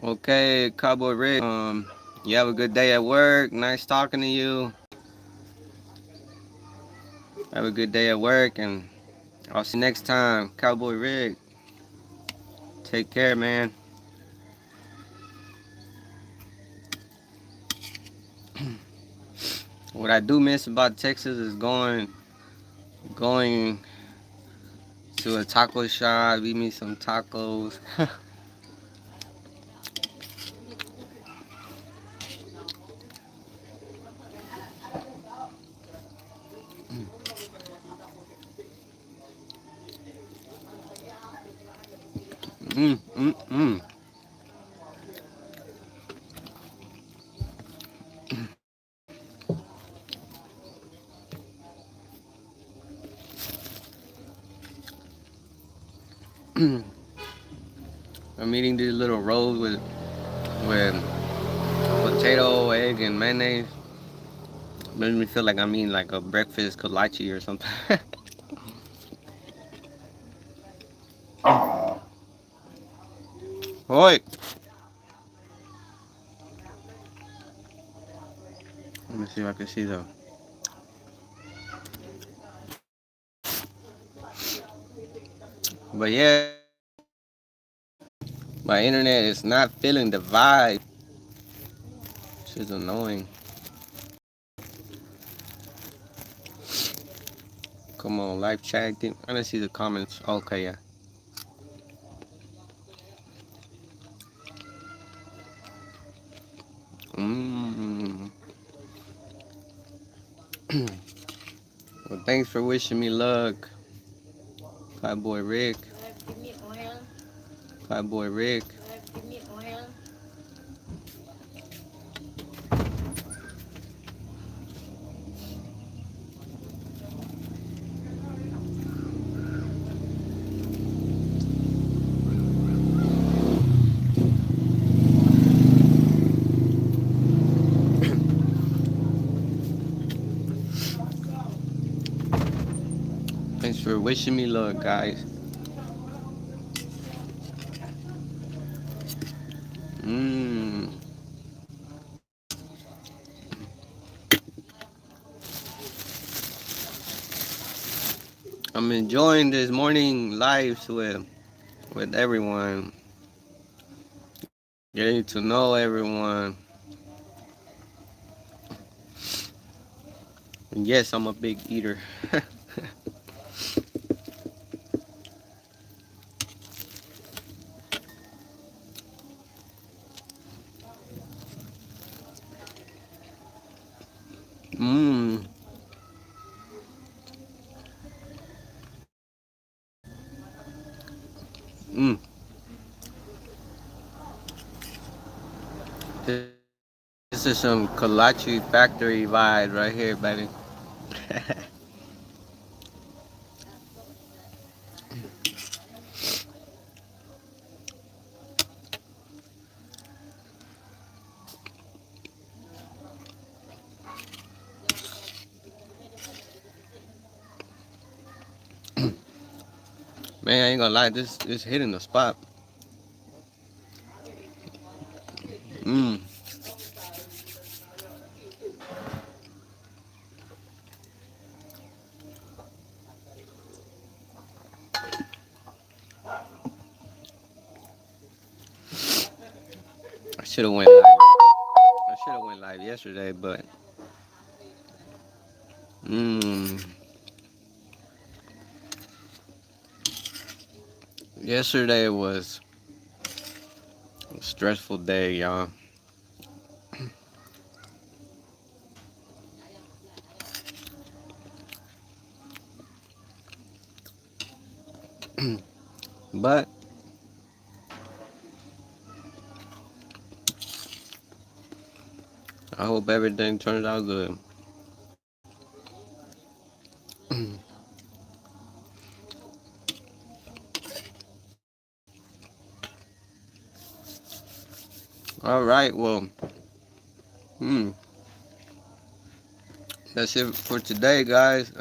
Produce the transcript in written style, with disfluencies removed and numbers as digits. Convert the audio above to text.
Okay, Cowboy Rick. You have a good day at work. Nice talking to you. Have a good day at work, and I'll see you next time, Cowboy Rick. Take care, man. What I do miss about Texas is going to a taco shop, eat me some tacos. mm, mm, mm. I'm eating these little rolls with potato, egg, and mayonnaise. Makes me feel like I'm eating like a breakfast kolache or something. Oi! Let me see if I can see the. But yeah, my internet is not feeling the vibe. Shit's annoying. Come on, live chat. I didn't see the comments. Okay, yeah. Mm. Well, thanks for wishing me luck, Cowboy Rick. Cowboy Rick. Thanks for wishing me luck, guys. Mm. I'm enjoying this morning lives with everyone. Getting to know everyone. And yes, I'm a big eater. Mmm. Mm. This is some kolache factory vibe right here, baby. Man, I ain't gonna lie, this is hitting the spot. Mmm. I should have went live. I should have went live yesterday, but mmm. Yesterday was a stressful day, y'all. But I hope everything turns out good. All right, well, hmm, that's it for today, guys.